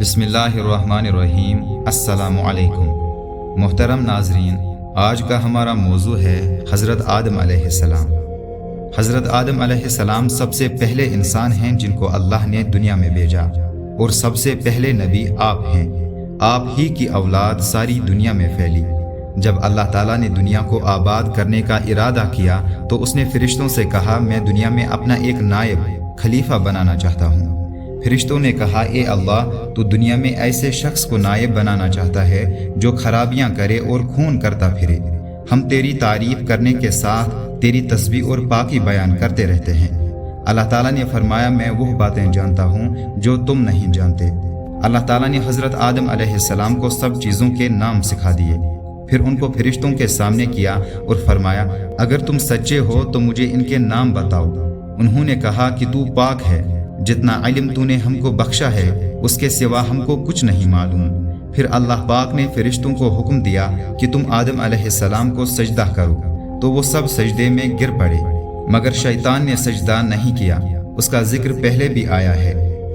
बिस्मिल्लाहिर्रहमानिर्रहीम। अस्सलामु अलैकुम। मोहतरम नाजरीन, आज का हमारा मौजू है हज़रत आदम अलैहिस्सलाम। हज़रत आदम अलैहिस्सलाम सबसे पहले इंसान हैं जिनको अल्लाह ने दुनिया में भेजा, और सबसे पहले नबी आप हैं। आप ही की औलाद सारी दुनिया में फैली। जब अल्लाह ताला ने दुनिया को आबाद करने का इरादा किया तो उसने फरिश्तों से कहा, मैं दुनिया में अपना एक नायब खलीफा बनाना चाहता हूँ। फरिश्तों ने कहा, ए अल्लाह, तो दुनिया में ऐसे शख्स को नायब बनाना चाहता है जो खराबियां करे और खून करता फिरे। हम तेरी तारीफ करने के साथ तेरी तस्बीह और पाकी बयान करते रहते हैं। अल्लाह ताला ने फरमाया, मैं वो बातें जानता हूँ जो तुम नहीं जानते। अल्लाह ताला ने हज़रत आदम अलैहिस्सलाम को सब चीज़ों के नाम सिखा दिए, फिर उनको फरिश्तों के सामने किया और फरमाया, अगर तुम सच्चे हो तो मुझे इनके नाम बताओ। उन्होंने कहा कि तू पाक है, जितना इल्म तूने हमको बख्शा है उसके सिवा हमको कुछ नहीं मालूम। फिर अल्लाह पाक ने फरिश्तों को हुक्म दिया कि तुम आदम अलैहिस्सलाम को सजदा करो, तो वो सब सजदे में गिर पड़े, मगर शैतान ने सजदा नहीं किया। उसका जिक्र पहले भी आया है।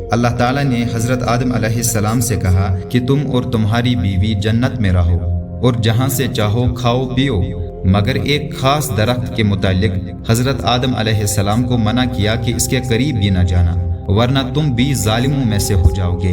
अल्लाह ताला ने हज़रत आदम अलैहिस्सलाम से कहा कि तुम और तुम्हारी बीवी जन्नत में रहो और जहाँ से चाहो खाओ पियो, मगर एक खास दरख्त के मुतालिक हज़रत आदम अलैहिस्सलाम को मना किया कि इसके करीब भी न जाना, वरना तुम भी जालिमों में से हो जाओगे।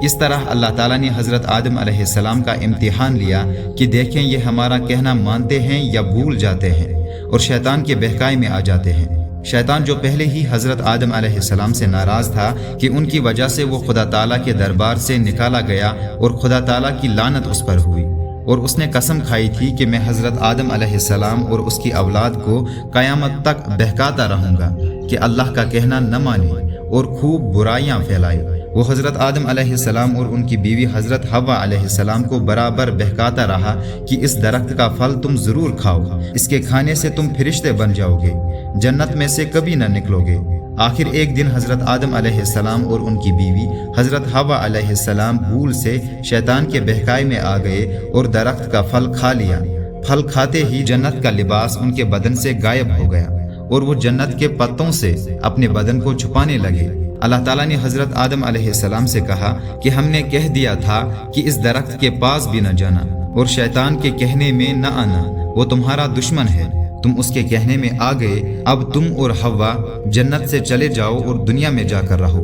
इस तरह अल्लाह ताला ने हज़रत आदम अलैहिस्सलाम का इम्तिहान लिया कि देखें ये हमारा कहना मानते हैं या भूल जाते हैं और शैतान के बहकाए में आ जाते हैं। शैतान जो पहले ही हज़रत आदम अलैहिस्सलाम से नाराज़ था कि उनकी वजह से वो खुदा ताला के दरबार से निकाला गया और खुदा ताला की लानत उस पर हुई, और उसने कसम खाई थी कि मैं हज़रत आदम अलैहिस्सलाम और उसकी औलाद को क़यामत तक बहकाता रहूँगा कि अल्लाह का कहना न माने और खूब बुराइयां फैलाई। वो हज़रत आदम अलैहिस्सलाम और उनकी बीवी हज़रत हव्वा अलैहिस्सलाम को बराबर बहकाता रहा कि इस दरख्त का फल तुम ज़रूर खाओ, इसके खाने से तुम फरिश्ते बन जाओगे, जन्नत में से कभी न निकलोगे। आखिर एक दिन हज़रत आदम अलैहिस्सलाम और उनकी बीवी हज़रत हव्वा अलैहिस्सलाम भूल से शैतान के बहकाए में आ गए और दरख्त का फल खा लिया। फल खाते ही जन्नत का लिबास उनके बदन से गायब हो गया और वो जन्नत के पत्तों से अपने बदन को छुपाने लगे। अल्लाह ताला ने हज़रत आदम अलैहिस्सलाम से कहा कि हमने कह दिया था कि इस दरख्त के पास भी न जाना और शैतान के कहने में न आना, वो तुम्हारा दुश्मन है। तुम उसके कहने में आ गए, अब तुम और हव्वा जन्नत से चले जाओ और दुनिया में जाकर रहो।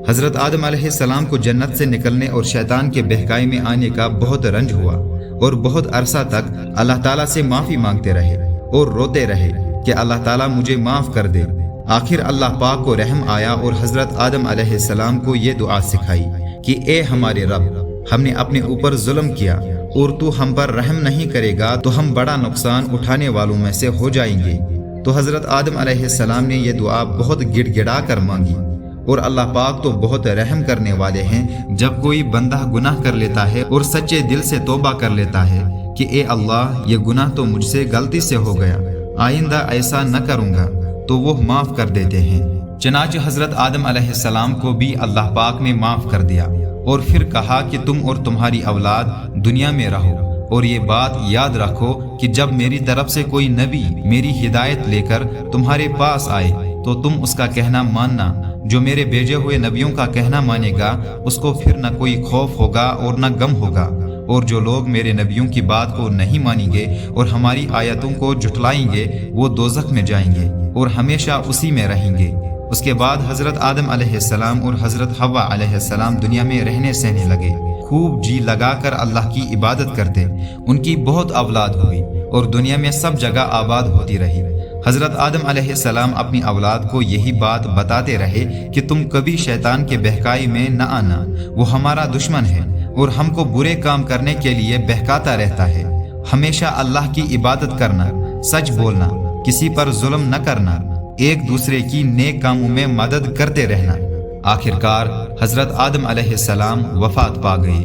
हज़रत आदम अलैहिस्सलाम को जन्नत से निकलने और शैतान के बहकाए में आने का बहुत रंज हुआ और बहुत अरसा तक अल्लाह ताला से माफ़ी मांगते रहे और रोते रहे कि अल्लाह ताला मुझे माफ़ कर दे। आखिर अल्लाह पाक को रहम आया और हज़रत आदम अलैहिस्सलाम को ये दुआ सिखाई कि ए हमारे रब, हमने अपने ऊपर जुल्म किया और तू हम पर रहम नहीं करेगा तो हम बड़ा नुकसान उठाने वालों में से हो जाएंगे। तो हज़रत आदम अलैहिस्सलाम ने यह दुआ बहुत गिड़गिड़ा कर मांगी, और अल्लाह पाक तो बहुत रहम करने वाले हैं। जब कोई बंदा गुनाह कर लेता है और सच्चे दिल से तौबा कर लेता है कि ए अल्लाह, ये गुनाह तो मुझसे गलती से हो गया, आइंदा ऐसा न करूँगा, तो वो माफ़ कर देते हैं। चनाचे हज़रत आदम अलैहिस्सलाम को भी अल्लाह पाक ने माफ़ कर दिया और फिर कहा कि तुम और तुम्हारी औलाद दुनिया में रहो, और ये बात याद रखो कि जब मेरी तरफ से कोई नबी मेरी हिदायत लेकर तुम्हारे पास आए तो तुम उसका कहना मानना। जो मेरे भेजे हुए नबियों का कहना मानेगा उसको फिर न कोई खौफ होगा और न गम होगा, और जो लोग मेरे नबियों की बात को नहीं मानेंगे और हमारी आयतों को झुठलाएंगे वो दोज़ख में जाएंगे और हमेशा उसी में रहेंगे। उसके बाद हज़रत आदम अलैहिस्सलाम और हज़रत हव्वा अलैहिस्सलाम दुनिया में रहने सहने लगे, खूब जी लगाकर अल्लाह की इबादत करते। उनकी बहुत औलाद हुई और दुनिया में सब जगह आबाद होती रही। हज़रत आदम अलैहिस्सलाम अपनी औलाद को यही बात बताते रहे कि तुम कभी शैतान के बहकाए में न आना, वो हमारा दुश्मन है और हमको बुरे काम करने के लिए बहकाता रहता है। हमेशा अल्लाह की इबादत करना, सच बोलना, किसी पर जुल्म न करना, एक दूसरे की नेक कामों में मदद करते रहना। आखिरकार हज़रत आदम अलैहिस्सलाम वफात पा गए।